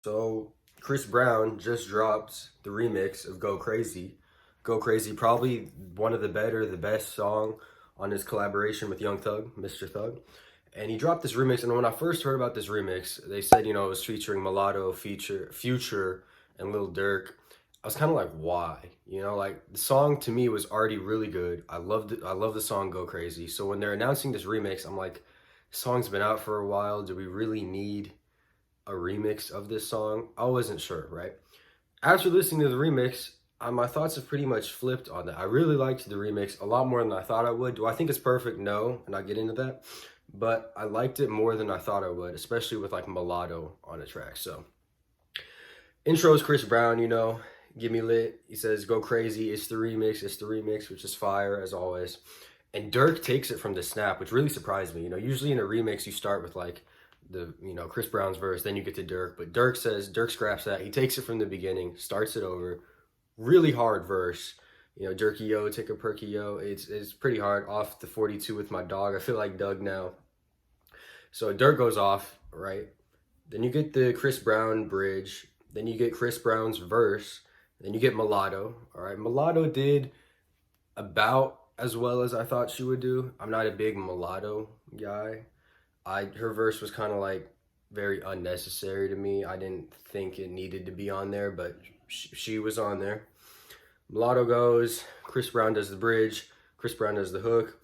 So Chris Brown just dropped the remix of Go Crazy. Go Crazy, probably one of the best song on his collaboration with Young Thug, Mr. Thug. And he dropped this remix, and when I first heard about this remix, they said, it was featuring Mulatto, Future, and Lil Durk. I was kind of like, why? Like the song to me was already really good. I loved it. I love the song Go Crazy. So when they're announcing this remix, I'm like, the song's been out for a while. Do we really need a remix of this song? I wasn't sure, right? After listening to the remix, my thoughts have pretty much flipped on that. I really liked the remix a lot more than I thought I would. Do I think it's perfect? No, and I'll get into that. But I liked it more than I thought I would, especially with like Mulatto on the track. So, intro is Chris Brown, get me lit. He says, "Go crazy, it's the remix," which is fire as always. And Dirk takes it from the snap, which really surprised me. Usually in a remix, you start with like Chris Brown's verse, then you get to Dirk. But Dirk scraps that. He takes it from the beginning, starts it over. Really hard verse. Dirky yo, take a perky yo. It's pretty hard. Off the 42 with my dog. I feel like Doug now. So Dirk goes off, right? Then you get the Chris Brown bridge. Then you get Chris Brown's verse. Then you get Mulatto. All right, Mulatto did about as well as I thought she would do. I'm not a big Mulatto guy. Her verse was kind of like very unnecessary to me. I didn't think it needed to be on there, but she was on there. Mulatto goes, Chris Brown does the bridge, Chris Brown does the hook,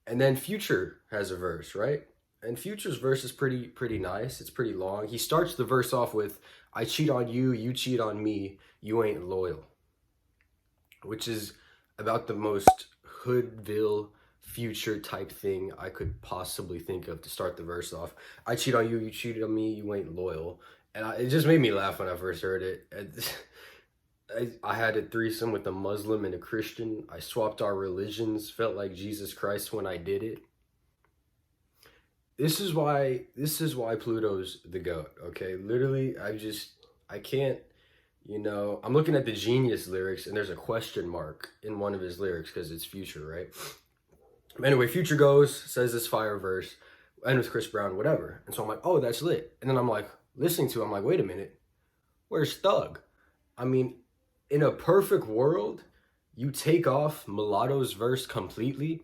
and then Future has a verse, right? And Future's verse is pretty nice. It's pretty long. He starts the verse off with, "I cheat on you, you cheat on me, you ain't loyal," which is about the most Hoodville Future type thing I could possibly think of to start the verse off. "I cheat on you, you cheat on me, you ain't loyal." And it just made me laugh when I first heard it. I had a threesome with a Muslim and a Christian. I swapped our religions, felt like Jesus Christ when I did it. This is why Pluto's the GOAT, okay? Literally, I can't, I'm looking at the Genius lyrics and there's a question mark in one of his lyrics because it's Future, right? Anyway, Future goes, says this fire verse, and with Chris Brown, whatever. And so I'm like, oh, that's lit. And then I'm like, listening to it, I'm like, wait a minute, where's Thug? I mean, in a perfect world, you take off Mulatto's verse completely,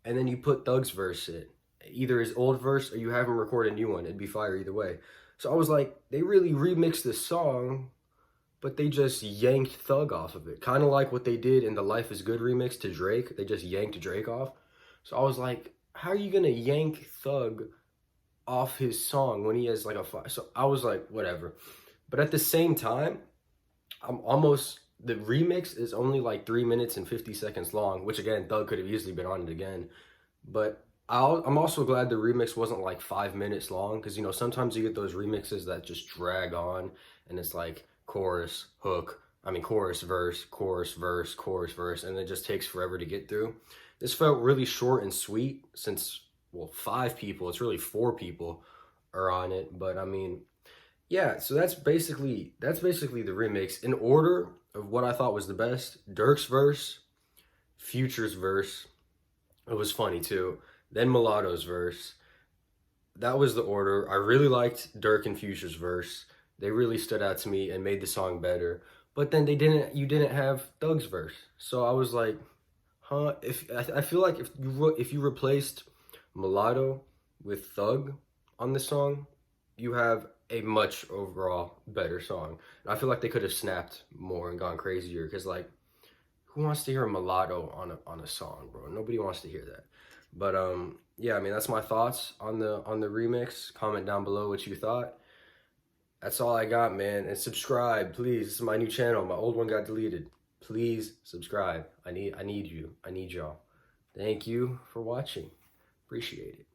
and then you put Thug's verse in. Either his old verse or you have him record a new one. It'd be fire either way. So I was like, they really remixed this song, but they just yanked Thug off of it. Kind of like what they did in the Life is Good remix to Drake. They just yanked Drake off. So I was like, how are you going to yank Thug off his song when he has like a fire? So I was like, whatever. But at the same time, the remix is only like 3 minutes and 50 seconds long, which again, Thug could have easily been on it again. But I'm also glad the remix wasn't like 5 minutes long, because sometimes you get those remixes that just drag on and it's like chorus, verse, chorus, verse, chorus, verse, and it just takes forever to get through. This felt really short and sweet since, well, 5 people, it's really 4 people are on it. But I mean, yeah, so that's basically the remix. In order of what I thought was the best: Dirk's verse, Future's verse. It was funny too. Then Mulatto's verse. That was the order. I really liked Dirk and Future's verse. They really stood out to me and made the song better. But then you didn't have Thug's verse. So I was like, huh? I feel like if you replaced Mulatto with Thug on the song, you have a much overall better song. And I feel like they could have snapped more and gone crazier, because like, who wants to hear a Mulatto on a song, bro? Nobody wants to hear that. But yeah, I mean, that's my thoughts on the remix. Comment down below what you thought. That's all I got, man. And subscribe, please. This is my new channel. My old one got deleted. Please subscribe. I need you. I need y'all. Thank you for watching. Appreciate it.